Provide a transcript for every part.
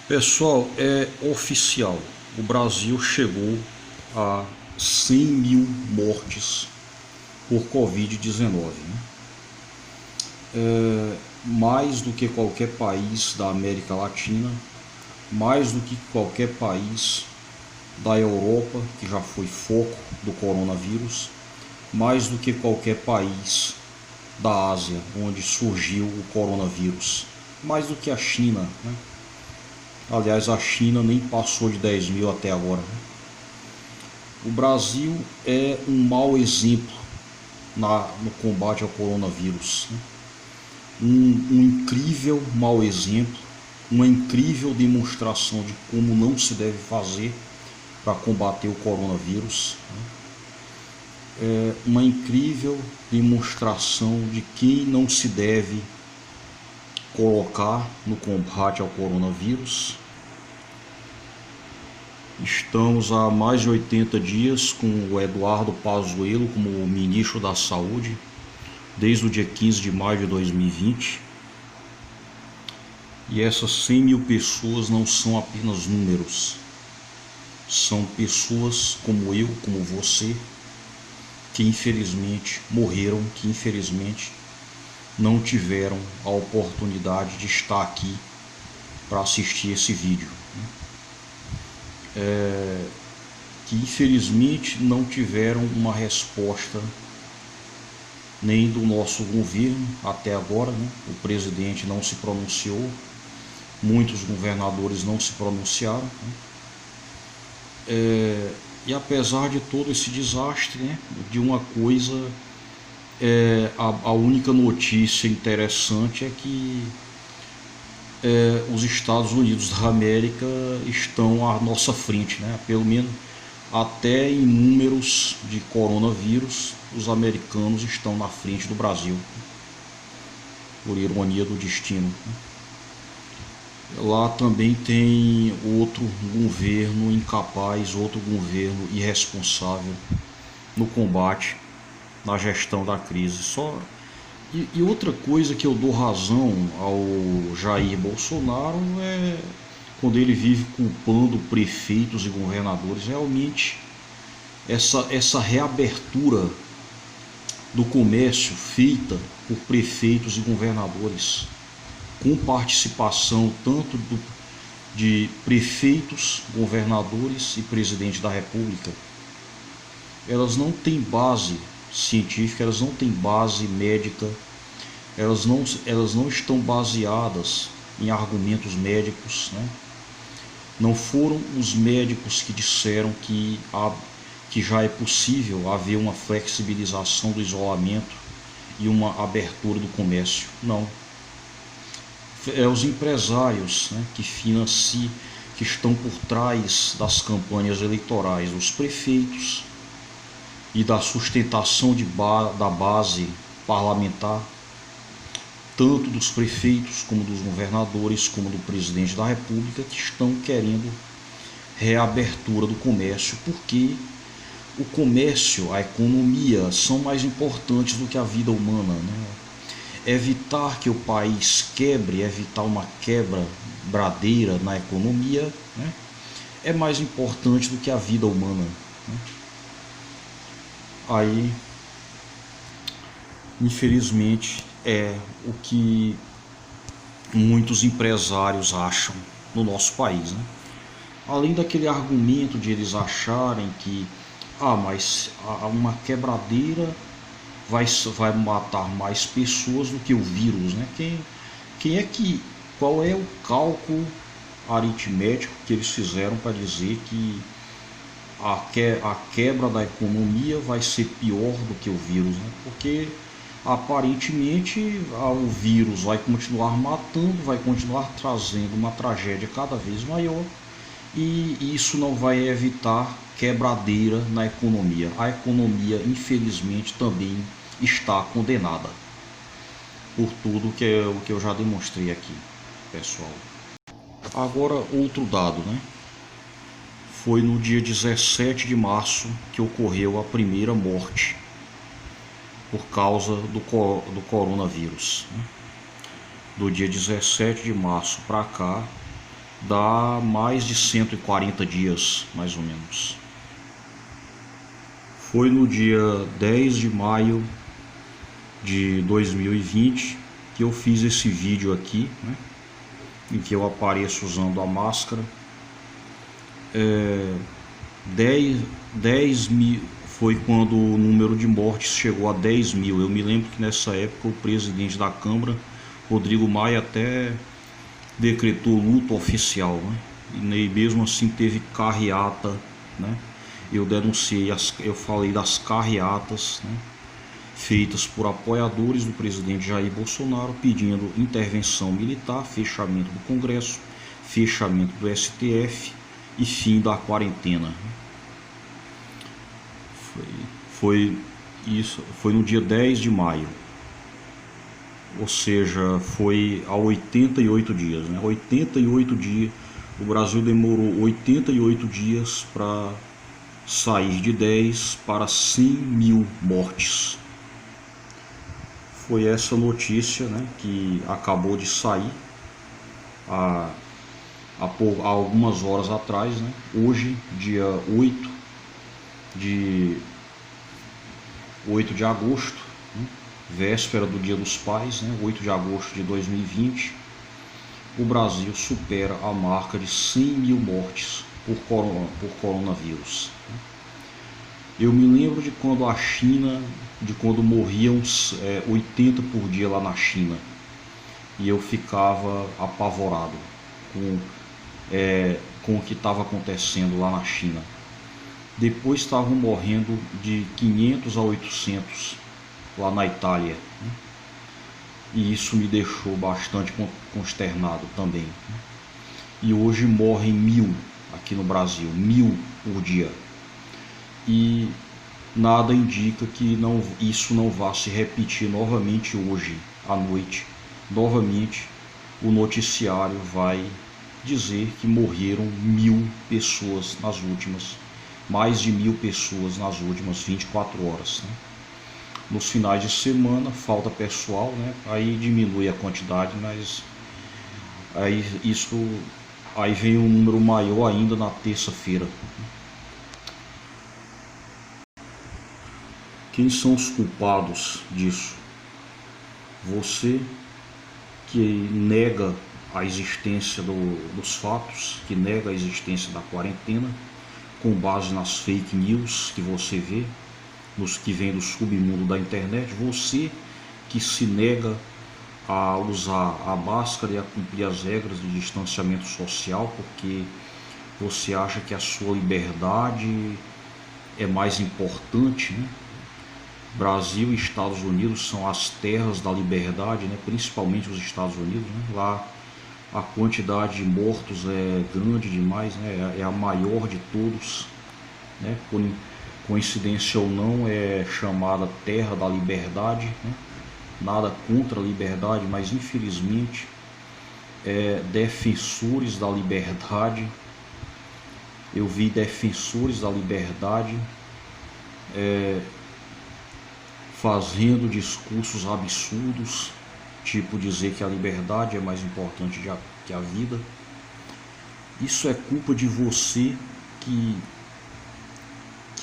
Pessoal, é oficial. O Brasil chegou a 100 mil mortes por Covid-19, né? Mais do que qualquer país da América Latina, mais do que qualquer país da Europa, que já foi foco do coronavírus, mais do que qualquer país da Ásia, onde surgiu o coronavírus, mais do que a China, né? Aliás, a China nem passou de 10 mil até agora. O Brasil é um mau exemplo no combate ao coronavírus. Um incrível mau exemplo, uma incrível demonstração de como não se deve fazer para combater o coronavírus. É uma incrível demonstração de quem não se deve colocar no combate ao coronavírus. Estamos há mais de 80 dias com o Eduardo Pazuello como ministro da Saúde, desde o dia 15 de maio de 2020. E essas 100 mil pessoas não são apenas números, são pessoas como eu, como você, que infelizmente morreram, que infelizmente não tiveram a oportunidade de estar aqui para assistir esse vídeo. Que infelizmente não tiveram uma resposta nem do nosso governo até agora, né? O presidente não se pronunciou, muitos governadores não se pronunciaram, né? E apesar de todo esse desastre, né, de uma coisa, a única notícia interessante é que os Estados Unidos da América estão à nossa frente, né? Pelo menos até em números de coronavírus, os americanos estão na frente do Brasil, por ironia do destino. Lá também tem outro governo incapaz, outro governo irresponsável no combate, na gestão da crise. E outra coisa que eu dou razão ao Jair Bolsonaro é quando ele vive culpando prefeitos e governadores. Realmente essa reabertura do comércio feita por prefeitos e governadores, com participação tanto de prefeitos, governadores e presidente da República, elas não têm base científica, elas não têm base médica, elas não estão baseadas em argumentos médicos, né? Não foram os médicos que disseram que já é possível haver uma flexibilização do isolamento e uma abertura do comércio. Não. Os empresários, né, que financiam, que estão por trás das campanhas eleitorais, os prefeitos e da sustentação da base parlamentar, tanto dos prefeitos como dos governadores, como do presidente da República, que estão querendo reabertura do comércio, porque o comércio, a economia são mais importantes do que a vida humana, né? Evitar que o país quebre, evitar uma quebradeira na economia, né, é mais importante do que a vida humana, né? Aí, infelizmente, é o que muitos empresários acham no nosso país, né? Além daquele argumento de eles acharem que mas uma quebradeira vai matar mais pessoas do que o vírus, né? Qual é o cálculo aritmético que eles fizeram para dizer que a quebra da economia vai ser pior do que o vírus, né? Porque aparentemente o vírus vai continuar matando, vai continuar trazendo uma tragédia cada vez maior, e isso não vai evitar quebradeira na economia. A economia, infelizmente, também está condenada por tudo que eu já demonstrei aqui, pessoal. Agora, outro dado, né? Foi no dia 17 de março que ocorreu a primeira morte por causa do coronavírus, né? Do dia 17 de março para cá, dá mais de 140 dias, mais ou menos. Foi no dia 10 de maio de 2020 que eu fiz esse vídeo aqui, né, em que eu apareço usando a máscara. 10 mil foi quando o número de mortes chegou a 10 mil. Eu me lembro que nessa época o presidente da Câmara, Rodrigo Maia, até decretou luto oficial, né? E mesmo assim teve carreata, né? Eu denunciei, eu falei das carreatas, né, feitas por apoiadores do presidente Jair Bolsonaro pedindo intervenção militar, fechamento do Congresso, fechamento do STF e fim da quarentena. Foi no dia 10 de maio. Ou seja, foi há 88 dias, né? 88 dias. O Brasil demorou 88 dias para sair de 10 para 100 mil mortes. Foi essa notícia, né, que acabou de sair há algumas horas atrás, né? Hoje, dia 8 de agosto, né, véspera do Dia dos Pais, né, 8 de agosto de 2020, o Brasil supera a marca de 100 mil mortes por coronavírus. Eu me lembro de quando a China, de quando morriam 80 por dia lá na China, e eu ficava apavorado com o que estava acontecendo lá na China. Depois estavam morrendo de 500 a 800 lá na Itália, né? E isso me deixou bastante consternado também, né? E hoje morrem 1000 aqui no Brasil, 1000 por dia. E nada indica que isso não vá se repetir novamente hoje à noite. Novamente o noticiário vai dizer que morreram 1000 pessoas mais de 1000 pessoas nas últimas 24 horas, né? Nos finais de semana falta pessoal, né? Aí diminui a quantidade, mas aí vem um número maior ainda na terça-feira. Quem são os culpados disso? Você que nega a existência dos fatos, que nega a existência da quarentena, com base nas fake news que você vê, nos que vem do submundo da internet. Você que se nega a usar a máscara e a cumprir as regras de distanciamento social, porque você acha que a sua liberdade é mais importante, né? Brasil e Estados Unidos são as terras da liberdade, né? Principalmente os Estados Unidos, né? Lá a quantidade de mortos é grande demais, né? É a maior de todos, né? Por coincidência ou não, é chamada terra da liberdade, né? Nada contra a liberdade, mas infelizmente defensores da liberdade, eu vi defensores da liberdade fazendo discursos absurdos, tipo dizer que a liberdade é mais importante que a vida. Isso é culpa de você que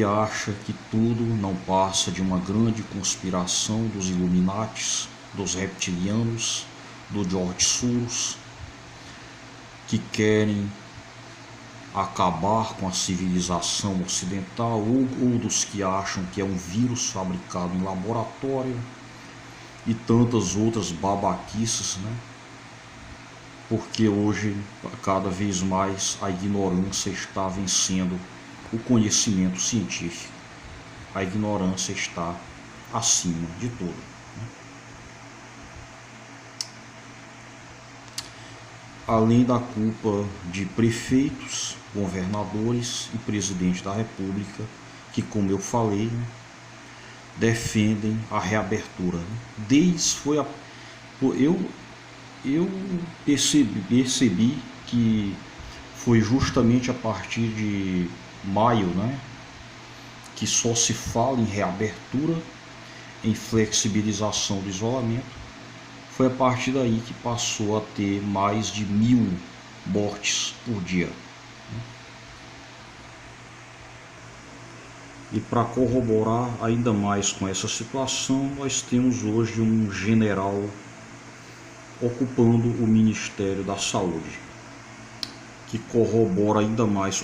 acha que tudo não passa de uma grande conspiração dos Illuminatis, dos reptilianos, do George Soros, que querem acabar com a civilização ocidental, ou dos que acham que é um vírus fabricado em laboratório, e tantas outras babaquices, né? Porque hoje, cada vez mais, a ignorância está vencendo o conhecimento científico. A ignorância está acima de tudo, né? Além da culpa de prefeitos, governadores e presidente da República, que, como eu falei, né, defendem a reabertura, né? Eu percebi que foi justamente a partir de maio, né, que só se fala em reabertura, em flexibilização do isolamento. Foi a partir daí que passou a ter mais de 1000 mortes por dia. E para corroborar ainda mais com essa situação, nós temos hoje um general ocupando o Ministério da Saúde, que corrobora ainda mais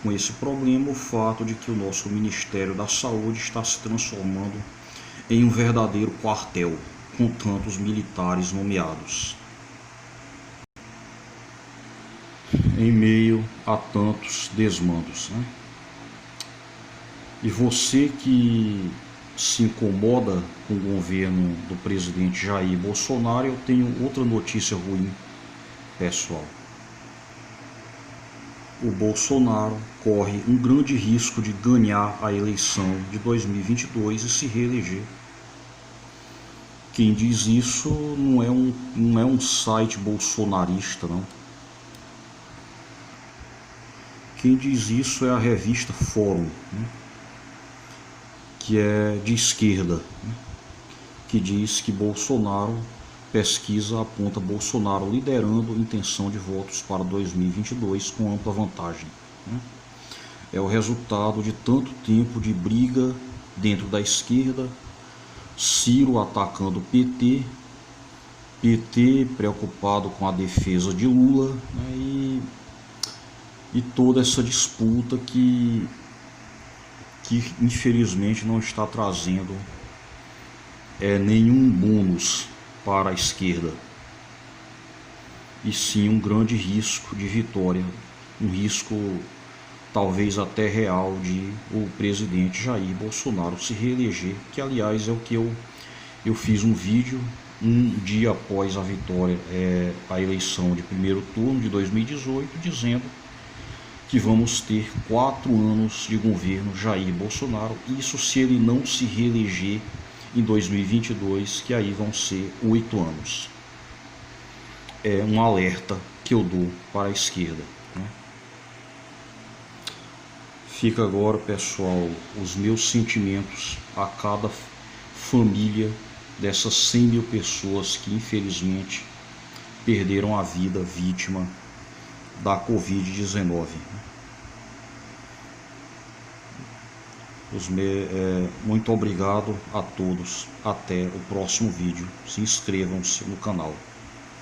com esse problema o fato de que o nosso Ministério da Saúde está se transformando em um verdadeiro quartel, com tantos militares nomeados, em meio a tantos desmandos, né? E você que se incomoda com o governo do presidente Jair Bolsonaro, eu tenho outra notícia ruim, pessoal. O Bolsonaro corre um grande risco de ganhar a eleição de 2022 e se reeleger. Quem diz isso não é um site bolsonarista, não. Quem diz isso é a revista Fórum, né, que é de esquerda, né, que diz que pesquisa aponta Bolsonaro liderando intenção de votos para 2022 com ampla vantagem, né. É o resultado de tanto tempo de briga dentro da esquerda, Ciro atacando o PT preocupado com a defesa de Lula, né, e toda essa disputa que infelizmente não está trazendo nenhum bônus para a esquerda, e sim um grande risco de vitória, um risco talvez até real de o presidente Jair Bolsonaro se reeleger, que aliás é o que eu fiz um vídeo um dia após a vitória, a eleição de primeiro turno de 2018, dizendo que vamos ter 4 anos de governo Jair Bolsonaro, isso se ele não se reeleger em 2022, que aí vão ser 8 anos. É um alerta que eu dou para a esquerda, né? Fica agora, pessoal, os meus sentimentos a cada família dessas 100 mil pessoas que infelizmente perderam a vida vítima da Covid-19. Muito obrigado a todos. Até o próximo vídeo. Se inscrevam-se no canal.